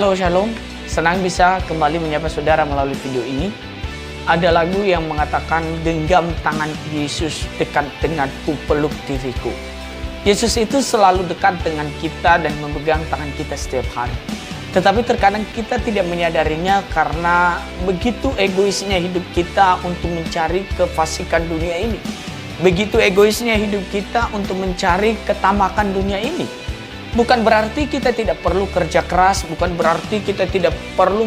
Halo Shalom, senang bisa kembali menyapa saudara melalui video ini. Ada lagu yang mengatakan genggam tangan Yesus dekat denganku, peluk diriku. Yesus itu selalu dekat dengan kita dan memegang tangan kita setiap hari. Tetapi terkadang kita tidak menyadarinya karena begitu egoisnya hidup kita untuk mencari kefasikan dunia ini. Begitu egoisnya hidup kita untuk mencari ketamakan dunia ini. Bukan berarti kita tidak perlu kerja keras, bukan berarti kita tidak perlu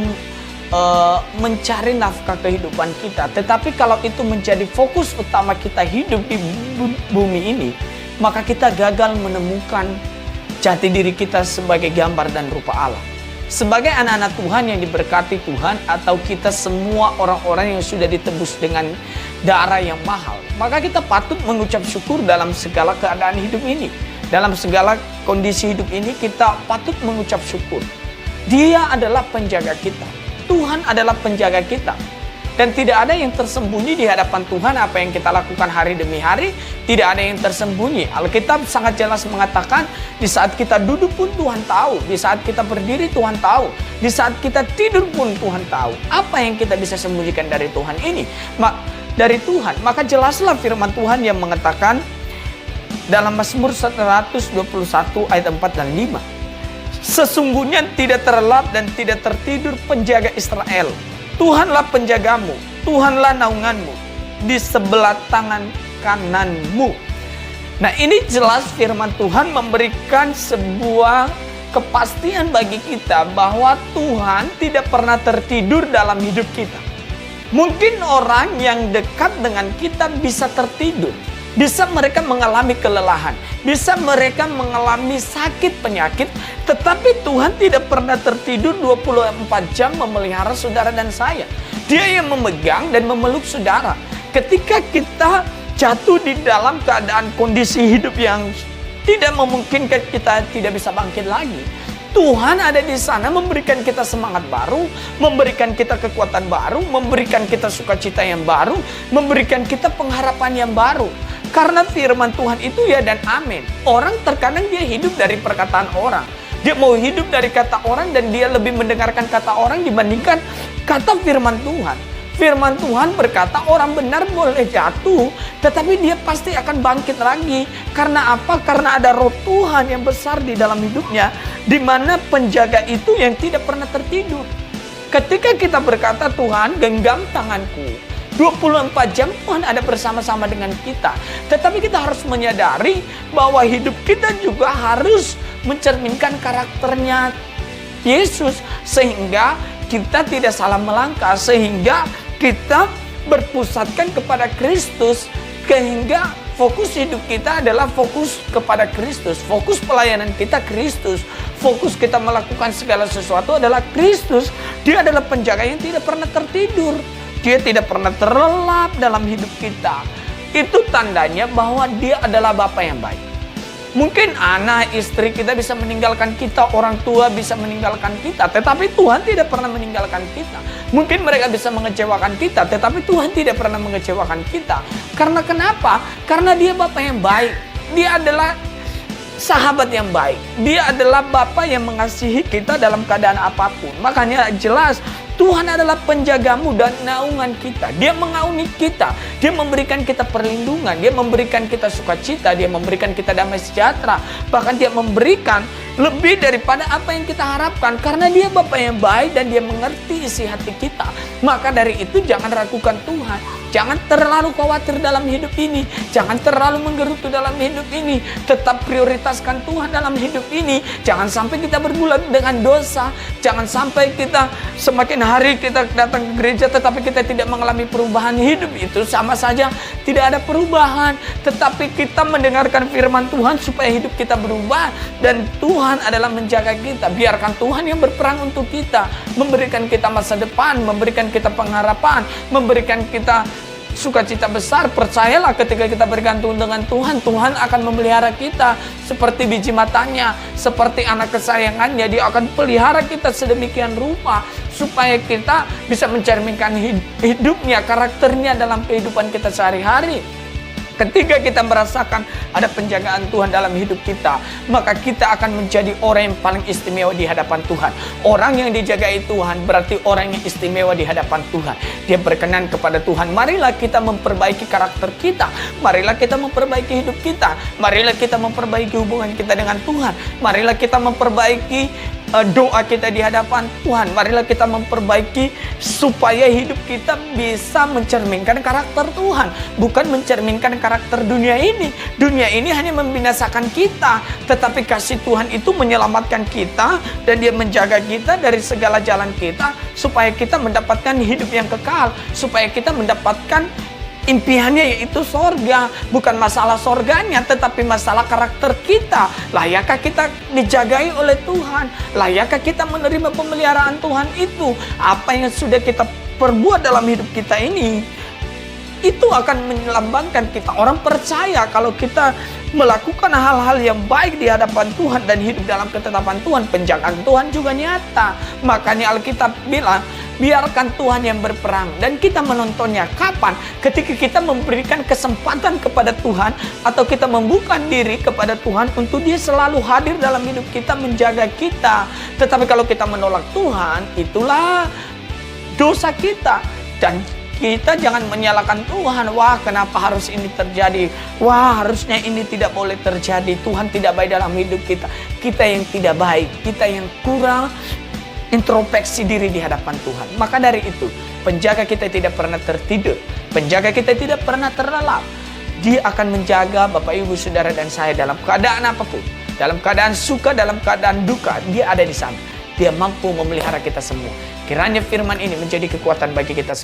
mencari nafkah kehidupan kita. Tetapi kalau itu menjadi fokus utama kita hidup di bumi ini, maka kita gagal menemukan jati diri kita sebagai gambar dan rupa Allah. Sebagai anak-anak Tuhan yang diberkati Tuhan, atau kita semua orang-orang yang sudah ditebus dengan darah yang mahal, maka kita patut mengucap syukur dalam segala keadaan hidup ini. Dalam segala kondisi hidup ini kita patut mengucap syukur. Dia adalah penjaga kita. Tuhan adalah penjaga kita. Dan tidak ada yang tersembunyi di hadapan Tuhan. Apa yang kita lakukan hari demi hari, tidak ada yang tersembunyi. Alkitab sangat jelas mengatakan, di saat kita duduk pun Tuhan tahu. Di saat kita berdiri Tuhan tahu. Di saat kita tidur pun Tuhan tahu. Apa yang kita bisa sembunyikan dari Tuhan ini? Dari Tuhan. Maka jelaslah firman Tuhan yang mengatakan dalam Mazmur 121 ayat 4 dan 5. Sesungguhnya tidak terlelap dan tidak tertidur penjaga Israel. Tuhanlah penjagamu, Tuhanlah naunganmu di sebelah tangan kananmu. Nah, ini jelas firman Tuhan memberikan sebuah kepastian bagi kita bahwa Tuhan tidak pernah tertidur dalam hidup kita. Mungkin orang yang dekat dengan kita bisa tertidur. Bisa mereka mengalami kelelahan, bisa mereka mengalami sakit penyakit, tetapi Tuhan tidak pernah tertidur 24 jam memelihara saudara dan saya. Dia yang memegang dan memeluk saudara. Ketika kita jatuh di dalam keadaan kondisi hidup yang tidak memungkinkan kita tidak bisa bangkit lagi, Tuhan ada di sana memberikan kita semangat baru, memberikan kita kekuatan baru, memberikan kita sukacita yang baru, memberikan kita pengharapan yang baru. Karena firman Tuhan itu ya dan amin. Orang terkadang dia hidup dari perkataan orang. Dia mau hidup dari kata orang dan dia lebih mendengarkan kata orang dibandingkan kata firman Tuhan. Firman Tuhan berkata orang benar boleh jatuh, tetapi dia pasti akan bangkit lagi. Karena apa? Karena ada roh Tuhan yang besar di dalam hidupnya, di mana penjaga itu yang tidak pernah tertidur. Ketika kita berkata, Tuhan genggam tanganku, 24 jam Tuhan ada bersama-sama dengan kita. Tetapi kita harus menyadari bahwa hidup kita juga harus mencerminkan karakternya Yesus, sehingga kita tidak salah melangkah, sehingga kita berpusatkan kepada Kristus, sehingga fokus hidup kita adalah fokus kepada Kristus, fokus pelayanan kita Kristus, fokus kita melakukan segala sesuatu adalah Kristus. Dia adalah penjaga yang tidak pernah tertidur. Dia tidak pernah terlelap dalam hidup kita. Itu tandanya bahwa dia adalah Bapa yang baik. Mungkin anak, istri kita bisa meninggalkan kita, orang tua bisa meninggalkan kita, tetapi Tuhan tidak pernah meninggalkan kita. Mungkin mereka bisa mengecewakan kita, tetapi Tuhan tidak pernah mengecewakan kita. Karena kenapa? Karena dia Bapa yang baik. Dia adalah sahabat yang baik. Dia adalah Bapa yang mengasihi kita dalam keadaan apapun. Makanya jelas Tuhan adalah penjagamu dan naungan kita. Dia mengauni kita. Dia memberikan kita perlindungan. Dia memberikan kita sukacita. Dia memberikan kita damai sejahtera. Bahkan dia memberikan lebih daripada apa yang kita harapkan. Karena dia Bapa yang baik dan dia mengerti isi hati kita. Maka dari itu jangan ragukan Tuhan. Jangan terlalu khawatir dalam hidup ini. Jangan terlalu menggerutu dalam hidup ini. Tetap prioritaskan Tuhan dalam hidup ini. Jangan sampai kita bergulat dengan dosa. Jangan sampai kita semakin hari kita datang ke gereja tetapi kita tidak mengalami perubahan hidup. Itu sama saja tidak ada perubahan. Tetapi kita mendengarkan firman Tuhan supaya hidup kita berubah. Dan Tuhan adalah menjaga kita. Biarkan Tuhan yang berperang untuk kita. Memberikan kita masa depan. Memberikan kita pengharapan. Memberikan kita sukacita besar. Percayalah, ketika kita bergantung dengan Tuhan, Tuhan akan memelihara kita seperti biji matanya, seperti anak kesayangannya. Dia akan pelihara kita sedemikian rupa supaya kita bisa mencerminkan hidupnya, karakternya dalam kehidupan kita sehari-hari. Ketika kita merasakan ada penjagaan Tuhan dalam hidup kita, maka kita akan menjadi orang yang paling istimewa di hadapan Tuhan. Orang yang dijagai Tuhan berarti orang yang istimewa di hadapan Tuhan. Dia berkenan kepada Tuhan. Marilah kita memperbaiki karakter kita. Marilah kita memperbaiki hidup kita. Marilah kita memperbaiki hubungan kita dengan Tuhan. Marilah kita memperbaiki doa kita di hadapan Tuhan. Marilah kita memperbaiki supaya hidup kita bisa mencerminkan karakter Tuhan, bukan mencerminkan karakter dunia ini. Dunia ini hanya membinasakan kita, tetapi kasih Tuhan itu menyelamatkan kita dan Dia menjaga kita dari segala jalan kita supaya kita mendapatkan hidup yang kekal, supaya kita mendapatkan impiannya, yaitu sorga. Bukan masalah sorganya, tetapi masalah karakter kita. Layakkah kita dijagai oleh Tuhan? Layakkah kita menerima pemeliharaan Tuhan itu? Apa yang sudah kita perbuat dalam hidup kita ini, itu akan melambangkan kita. Orang percaya kalau kita melakukan hal-hal yang baik di hadapan Tuhan dan hidup dalam ketetapan Tuhan, penjagaan Tuhan juga nyata. Makanya Alkitab bilang, biarkan Tuhan yang berperang dan kita menontonnya. Kapan? Ketika kita memberikan kesempatan kepada Tuhan atau kita membuka diri kepada Tuhan untuk Dia selalu hadir dalam hidup kita, menjaga kita. Tetapi kalau kita menolak Tuhan, itulah dosa kita. Dan kita jangan menyalahkan Tuhan. Wah, kenapa harus ini terjadi? Wah, harusnya ini tidak boleh terjadi. Tuhan tidak baik dalam hidup kita. Kita yang tidak baik, kita yang kurang introspeksi diri di hadapan Tuhan. Maka dari itu, penjaga kita tidak pernah tertidur, penjaga kita tidak pernah terlelap. Dia akan menjaga Bapak, Ibu, Saudara, dan saya dalam keadaan apapun. Dalam keadaan suka, dalam keadaan duka, Dia ada di sana. Dia mampu memelihara kita semua. Kiranya firman ini menjadi kekuatan bagi kita semua.